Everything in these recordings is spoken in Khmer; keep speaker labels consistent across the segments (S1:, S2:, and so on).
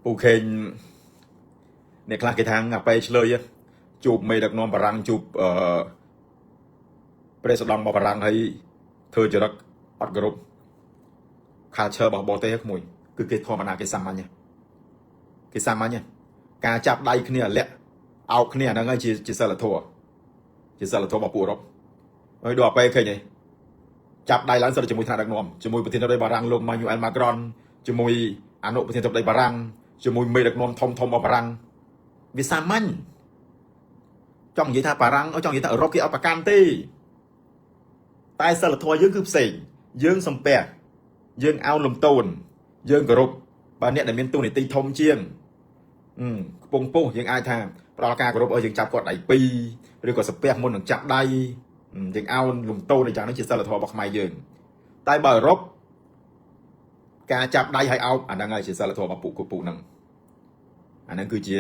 S1: ពូខេងអ្នកខ្លះគេថាអាប៉េឆ្លើយជួបមេដឹកនាំបារាំងជួបព្រះសដង់របស់បារាំងហើយធ្វើចរិតអត់គោរព culture របស់បរទេសក្មួយគឺគេធម្មតាគេសាមញ្ញការចាប់ដៃគ្នាលាក់អោបគ្នាហ្នឹងហើយជាសិលធម៌របស់ពួកអឺរ៉ុបហើយដល់ពេលឃើញទេចាប់ដៃឡើងសិតជាមួយថ្នាក់ដឹកនាំជាមួយប្រធានាធិបតីបារាំងលោក Emmanuel Macron ជាមួយអនុប្រធានាធិបតីបារាំងជាមួយមេដឹកនាំធំរបស់បារាំងវាសាមញ្ញចង់និយាយថាបារាំងចង់និយាយថាអឺរ៉ុបគេអត់ប្រកាន់ទេតែសិលធម៌យើងគឺផ្សេងយើងសំពះយើងអោនលំទោនយើងគោរពបើអ្នកដែលមានទូនាទីធំជាងខ្ពង់ពោះយើងអាចថាផ្ដល់ការគោរពឲ្យយើងចាប់គាត់ដៃពីរឬក៏សំពះមុននឹងចាប់ដៃយើងអោនលំទោនអញ្ចឹងនេះជាសិលធម៌របស់ខ្មែរយើងតែបើអឺរ៉ុបការចាប់ដៃឲ្យអោបអាហ្នឹងហើយជាសិលធម៌របស់ពួកហ្នឹងអាហ្នឹងគឺជា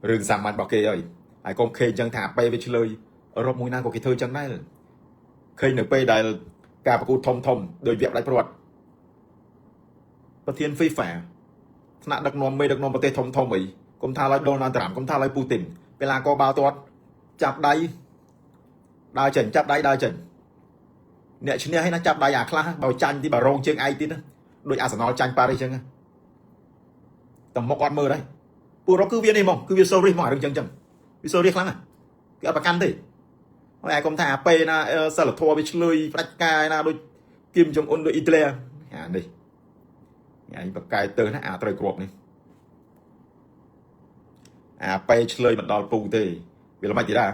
S1: រឿងសាមញ្ញរបស់គេហើយកុំខេអញ្ចឹងថាពេលវាឆ្លើយអឺរ៉ុបមួយណាក៏គេធ្វើអញ្ចឹងដែរឃើញនៅពេលដែលការប្រកួតធំដោយវាផ្ដាច់ព្រាត់ប្រធាន FIFA ថ្នាក់ដឹកនាំមេដឹកនាំប្រទេសធំអីកុំថាឲ្យដូណាល់ត្រាំកុំថាឲ្យពូទីនកីឡាករបាល់ទាត់ចាប់ដៃដើរចេញចាប់ដៃដើរចេញអ្នកឈ្នះហើយណាចាប់ដៃអាខ្លះបើចាញ់ទីបារងជើងឯងទៀតណាដូចអាសណលចាញ់ប៉ារីសអញ្ចឹងតែមកអត់មើលដែរពួករកគឺវានេះមកគឺវាសូរិះមកអារឿងអញ្ចឹងវាសូរិះខ្លាំងណាគឺអត់ប្រកាន់ទេហើយកុំថាអាពេលណាសិលធម៌វាឆ្លើយផ្ដាច់ការណាដូចគីមចុងអ៊ុនដូចអ៊ីត្រាអានេះថ្ងៃបកកាយទៅណាអាត្រូវគ្រាប់នេះអាពេលឆ្លើយមិនដល់ពូទេវាល្មិចទីដែរ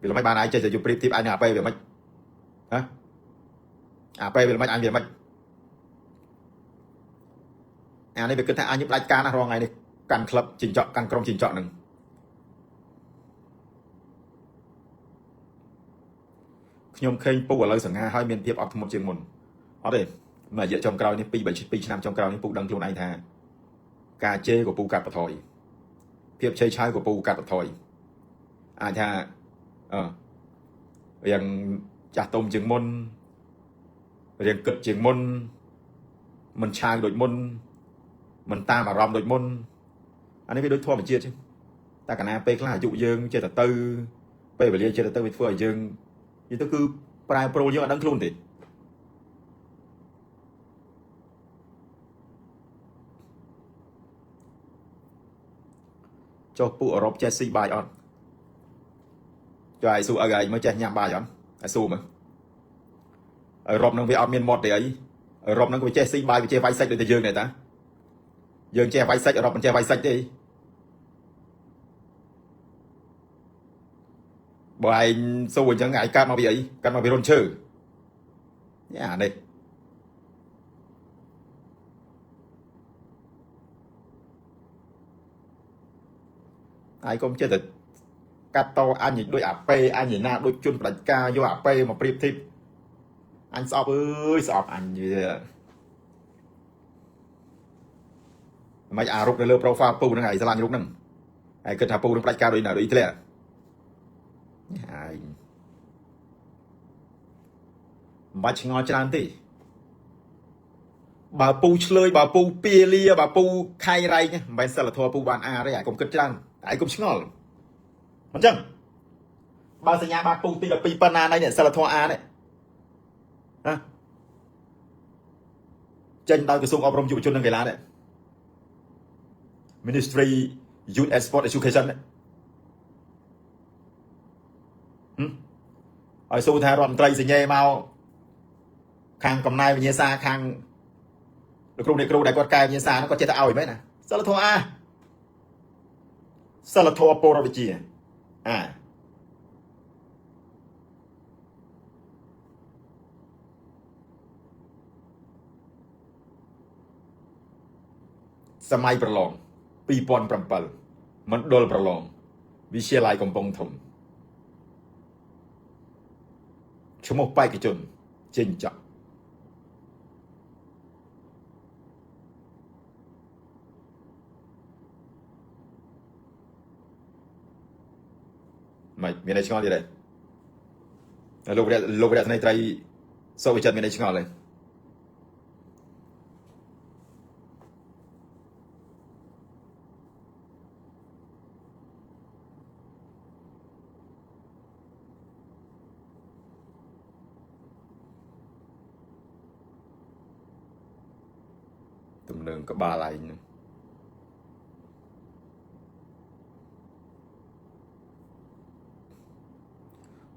S1: វាល្មិចបានឯងចេះតែយកព្រៀបធៀបអញអាពេលវាមិនហ៎អាពេលវាល្មិចអញវាមិនអានេះវាគិតថាអញផ្ដាច់ការណារងថ្ងៃនេះកាន់ក្លឹបជីងចក់កាន់ក្រុមជីងចក់ហ្នឹងខ្ញុំឃើញពូឥឡូវសង្ហាហើយមានភាពអត់ធ្មត់ជាងមុនអត់ទេមួយរយៈចុងក្រោយនេះ2 ឆ្នាំចុងក្រោយនេះពូដឹងខ្លួនឯងថាការជេរក៏ពូកាត់បន្ថយភាពឆេវឆាវក៏ពូកាត់បន្ថយអាចថារៀងចាស់ទុំជាងមុនរៀងគិតជាងមុនមិនឆាវដូចមុនមិនតាមអារម្មណ៍ដូចមុនអានេះវាដូចធម្មជាតិចឹងតែកាលណាពេលខ្លះអាយុយើងចេះតែទៅពេលវេលាចេះតែទៅវាធ្វើឲ្យយើងនិយាយទៅគឺប្រែប្រួលយើងអត់ដឹងខ្លួនទេចុះពួកអឺរ៉ុបចេះស៊ីបាយអត់ចុះឯងសួរឲ្យឯងមើលចេះញ៉ាំបាយអត់ឯងសួរមើលអឺរ៉ុបនឹងវាអត់មានមាត់ទេអីអឺរ៉ុបនឹងវាចេះស៊ីបាយវាចេះវាយសាច់ដូចតែយើងដែរតាយើងចេះវាយសាច់អឺរ៉ុបមិនចេះវាយសាច់ទេបើឯងសួរអញ្ចឹងឯងកើតមកពីអីកើតមកពីរុនឈើយ៉ានេះឯងកុំចេះតែកាត់តអញដូចអាប៉េអញណាដូចជន់ផ្ដាច់ការយកអាប៉េមកប្រៀបធៀបអញស្អប់អើយស្អប់អញវាមិនអារុកនៅលើ profile ពូហ្នឹងឯងឆ្លាញ់រុកហ្នឹងឯងគិតថាពូនឹងផ្ដាច់ការដូចណាដូចធ្លាក់ហើយមិនបាច់ឆ្ងល់ច្រើនទេបើពូឆ្លើយបើពូពៀលាបើពូខៃរែងមិនមែនសិលធម៌ពូបានអាទេឯងកុំគិតច្រើនឯងកុំឆ្ងល់អញ្ចឹងបើសញ្ញាបត្រពូទី12ប៉ុណ្ណាណៃនេះសិលធម៌អានេះណាចេញដោយក្រសួងអប់រំយុវជននិងកីឡានេះ Ministry Youth and Sport Education នេះឲ្យសួរថារដ្ឋមន្ត្រីសញ្ញេមកខាងកំណែវិញ្ញាសាខាងលោកគ្រូអ្នកគ្រូដែលគាត់កែវិញ្ញាសាហ្នឹងគាត់ចេះតែឲ្យមែនណាសិលធម៌អាសិលធម៌ពលរដ្ឋវិជ្ជាសម័យប្រឡង2007មណ្ឌលប្រឡងវិទ្យាល័យកំពង់ធំឈ្មោះបេក្ខជនចេញចក់មិនមានអីឆ្ងល់ទៀតទេលោកវិរៈស្នេហ៍ត្រីសូវវិចិត្រមានអីឆ្ងល់ទេ tầm đường có ba lại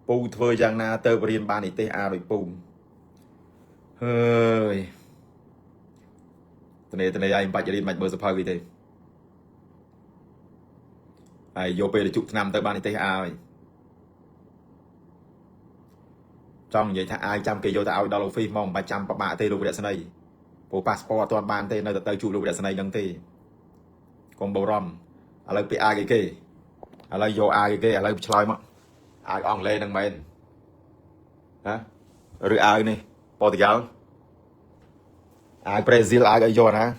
S1: pu thưa giang na tơ riêng ban này a rồi pu hơi tên này anh bạch đi mạch bơ sập hơi thế ai vô về chụp năm tới ban này a rồi trong vậy ai trăm kỳ vô tao đào phi mong 300 bạ tê luôn đẹp sân này bộ passport toàn ban tê nơi tới chụp luôn đẹp sân này đăng tê còn bầu rom à lấy ai cái kì à lấy vô ai cái à lấy chơi mà ai on lên đằng bên hả rồi ai này Portugal ai Brazil ai cái vô hả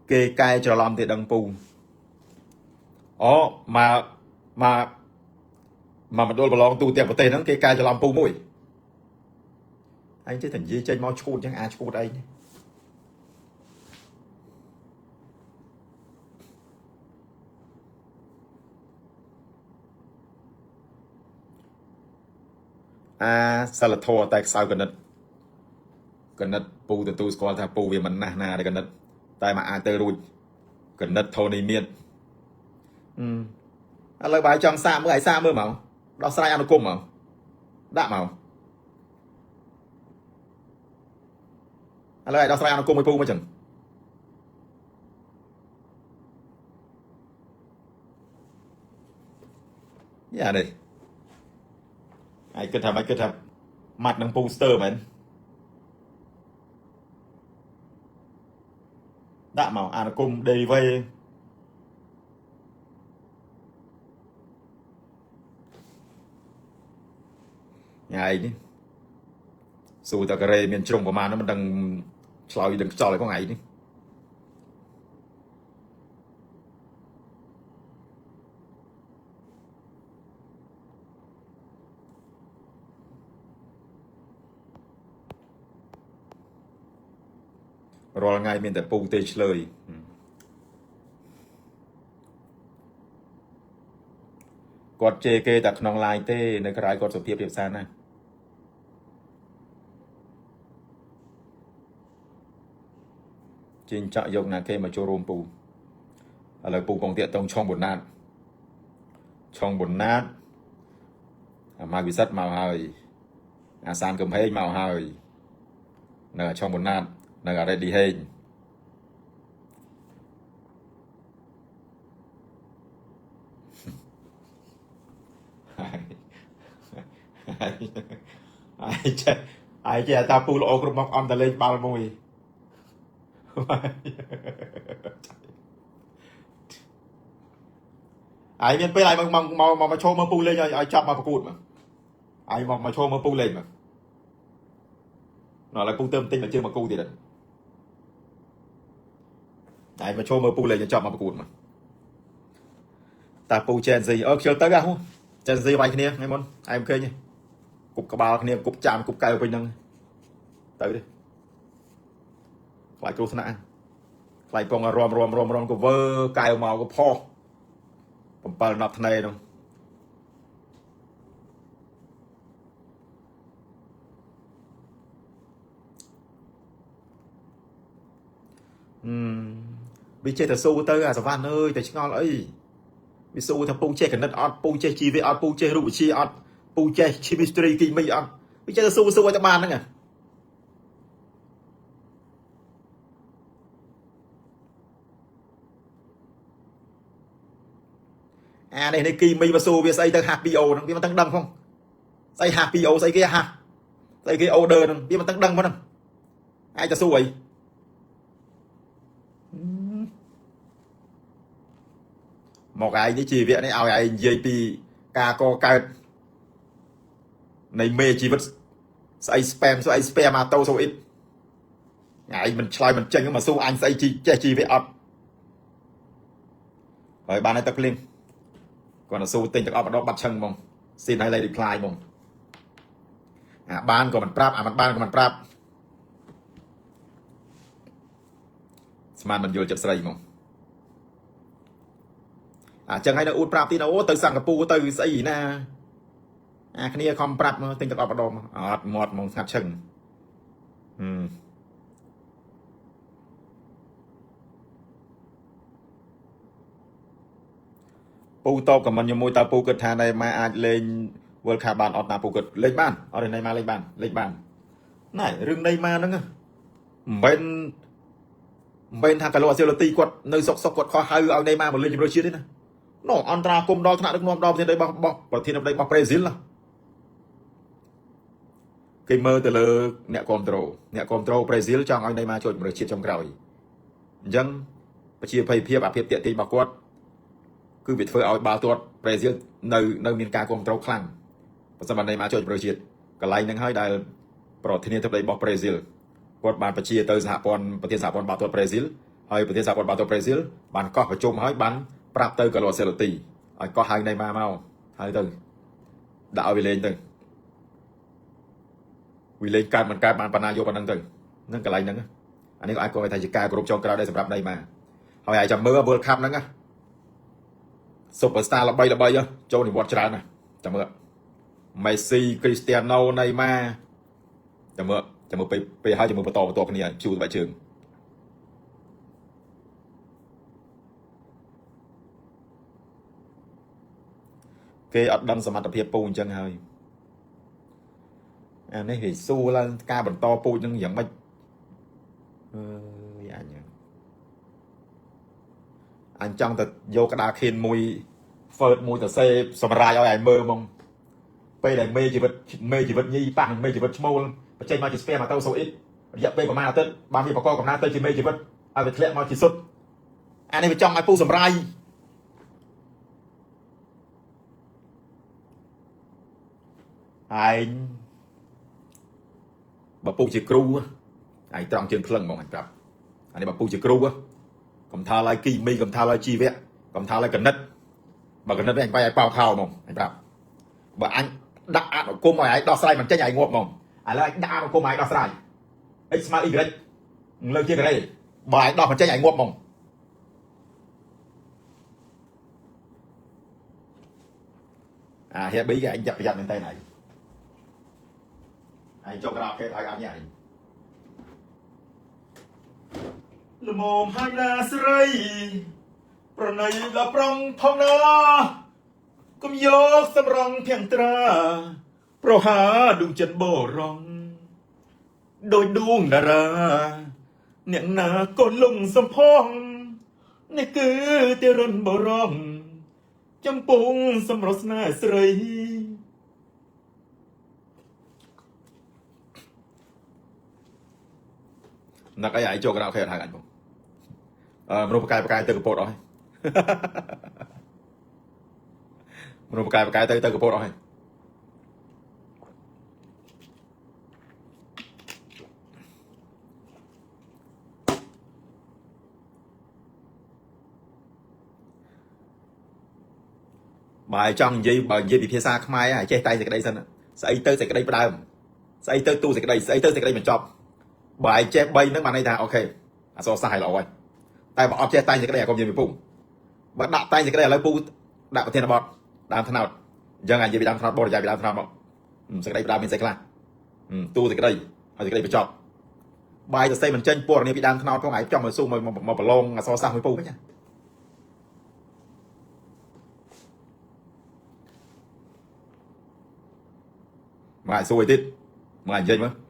S1: kê cai cho làm thì đằng pù ó mà mình đôi vào lòng tu tiệm của tên nó kê cai cho làm pù mũi anh chứ thành gì chơi mau chốt chẳng ai chốt đây sao là thua tại sao cần nứt pu từ tu squat thà pu vì mình na để cần nứt tại mà ai tơ rồi cần nứt thô này miên lời bài trong xa mới xa mơ màu đó sai ăn cung màu đạm màu lời đó sai ăn cung mới pu mới chừng dạ đây ai kết hợp mặt năng poster mình đã màu ăn cung đầy vây ngày đi dù ta cái miền trung của mà nó đang soi đừng cho lại có ngày đi rồi ngày miền tây pu tê lờiกด JK แต่ขนองลายเต้ในกระไรกดสุเพียบเรียบซานะจินจะยกนาเคมาโจรมปูอะไรปูกองเตียตรงช่องบนนาดมาวิสัตมาหายอาซานกำเพงมาหายเนื้อช่องบนนาดเนื้ออะไรดีเฮงai che ta pu lo group mok on the lane bal mui ai miền pe lại mà show mà pu lên ai chọc mà cụt mà ai mà show mà pu lên mà nó là pu tôm tinh mà chưa mà cu thì đấy ai mà show mà pu lên chọc mà cụt mà ta pu chen gì chơi tới ra không chen gì bài kia nghe món ai ok nhỉ cục cà bao kia cục chạm cục cây bên nâng tới đi lại câu thằng lại còn ròm của vơ cây màu của poผมเปิดนับทนายตรงbị chơi thật sâu tới à Savan ơiแต่ngon ấy bị sâu thật pu chơi cái nđất ọt pu chơi chi với ọt pu chơi rượu chi ọt pu chơi chi mystery kinh mấy ọt bị chơi thật sâu ở các bạn đó nè đây này kỳ mi mà xô về xây tới happy o nó biết mà tăng đăng không xây happy o xây cái order nó biết mà tăng đăng không ai cho xô vậy một cái như chỉ viện này ao ai JP ca co ca này mê chỉ vật xây spam mà tao số ít ngày mình try mình tranh mà xô anh xây chi với up rồi bạn này tập lên còn là số tìnhจากออกมาดอกบัตรเชิงมองซีนให้เลยรีพลายมองบ้านก็มันปรับมันบ้านก็มันปรับสมานมันโยจับใส่มองจังให้เราอุดปรับที่เราตื่นสั่งกับปูตื่นใส่นะคันนี้คอมปรับมาtìnhจากออกมาดอกหมดมองสัดเชิง ពូតបក៏មិនជាមួយតើពូគិតថាណៃម៉ាអាចលេង World Cup បានអត់ណាពូគិតលេងបានអត់ណៃម៉ាលេងបានណែរឿងណៃម៉ាហ្នឹងមិនថាកាឡូអាសេឡូទីគាត់នៅសុកគាត់ខុសហៅឲ្យណៃម៉ាមកលេងជំរឿជាតិទេណាណូអន្តរាគមដល់ថ្នាក់ដឹកនាំដល់ប្រធានាធិបតីរបស់ប្រធានាធិបតីរបស់ប្រេស៊ីលណាគេមើលទៅលើអ្នកគ្រប់គ្រងប្រេស៊ីលចង់ឲ្យណៃម៉ាចូលជំរឿជាតិចុងក្រោយអញ្ចឹងប្រជាប្រិយភាពអាភិបទាក់ទាញរបស់គាត់គឺវាធ្វើឲ្យបាល់ទាត់ប្រេស៊ីលនៅមានការគ្រប់គ្រងខ្លាំងបើសិនបើណៃម៉ាចូលជំរឿជាតិកន្លែងហ្នឹងហើយដែលប្រធានាធិបតីរបស់ប្រេស៊ីលគាត់បានបញ្ជាទៅសហព័ន្ធប្រធានសហព័ន្ធបាល់ទាត់ប្រេស៊ីលហើយប្រធានសហព័ន្ធបាល់ទាត់ប្រេស៊ីលបានកោះប្រជុំហើយបានប្រាប់ទៅកាឡូសេឡូទីឲ្យកោះហៅណៃម៉ាមកហើយទៅដាក់ឲ្យវាលេងទៅវាលេងកើតមិនកើតបានបណ្ណាយកប៉ុណ្ណឹងទៅហ្នឹងកន្លែងហ្នឹងអានេះក៏អាចគាត់ថាជាការគោរពចុងក្រោយដែរសម្រាប់ណៃម៉ាហើយអាចចាំមើល World Cup ហ្នឹងណា Superstar ល្បីចូលនិវត្តន៍ច្រើនណាចាំមើល Messi Cristiano Neymar ចាំមើលពេលហើយចាំមើលបន្តគ្នាជួទៅបាច់ជើងគេអត់ដឹងសមត្ថភាពពូអញ្ចឹងហើយអានេះវាសួរឡើងការបន្តពូជនឹងយ៉ាងម៉េចអញចង់ទៅយកក្តារខៀនមួយ First មួយទៅសេសម្រាប់ឲ្យមើលហ្មងពេលដែលមេជីវិតញីប៉ះមេជីវិតឈ្មោលបញ្ចេញមកជាស្ពែមកទៅសូអ៊ីតរយៈពេលប្រហែលអាទិត្យបានវាបកកំណើតទៅជាមេជីវិតឲ្យវាធ្លាក់មកជាសុទ្ធអានេះវាចង់ឲ្យពូសម្រាយឯងបើពូជាគ្រូឯងត្រង់ជើងក្លឹងហ្មងអញប្រាប់អានេះបើពូជាគ្រូកុំថាឡើយគីមីកុំថាឡើយជីវៈកុំថាឡើយកណិតបើកណិតឯងបាយឲ្យប៉ោខោហ្មងអញប្រាប់បើអញដាក់អនុគមឲ្យឯងដោះស្រាយមិនចេញឲ្យងាប់ហ្មងឥឡូវឯងដាក់អនុគមឲ្យឯងដោះស្រាយ x ស្មើ y លើកជាការ៉េបើឯងដោះមិនចេញឲ្យងាប់ហ្មងអាហេប៊ីគេឯងចាប់ប្រយ័ត្នមែនតើឯងចុះក្រោកគេឲ្យអញឯងល្មមហើយណាស្រីប្រណីដល់ប្រងផងណាកុំយកសម្រងភៀងត្រាប្រហាដួងចិនបរងដោយដួងតារាអ្នកណាក៏លងសំផងនេះគឺទារុនបរងចំពងសម្រស់ស្នេហ៍ស្រីណាក់អីចូលក្រៅខេតហើយអញបងមនុស្សបកាយទៅកពតអស់ហើយមនុស្សបកាយទៅកពតអស់ហើយបើចង់និយាយពីភាសាខ្មែរចេះតែសេចក្តីសិនស្អីទៅសេចក្តីផ្ដើមស្អីទៅទូសេចក្តីស្អីទៅសេចក្តីបញ្ចប់បើឯងចេះ3ហ្នឹងបានន័យថាអូខេអសរសាស្ត្រឲ្យល្អហើយតែបើអត់ចេះតែសេចក្តីអាកុំនិយាយពីពូបើដាក់តែសេចក្តីឥឡូវពូដាក់ប្រធានបទដើមថ្នោតអញ្ចឹងអាចនិយាយពីដើមថ្នោតបរិយាយពីដើមថ្នោតមកសេចក្តីផ្ដើមមានសេចខ្លះទូសេចក្តីហើយសេចក្តីបញ្ចប់បាយទៅសេមិនចេញពណ៌នាពីដើមថ្នោតផងឯងចង់មកស៊ូមកប្រឡងអសរសាស្ត្រមួយពូវិញណាមកឲ្យសួរទៀតមកនិយាយមើល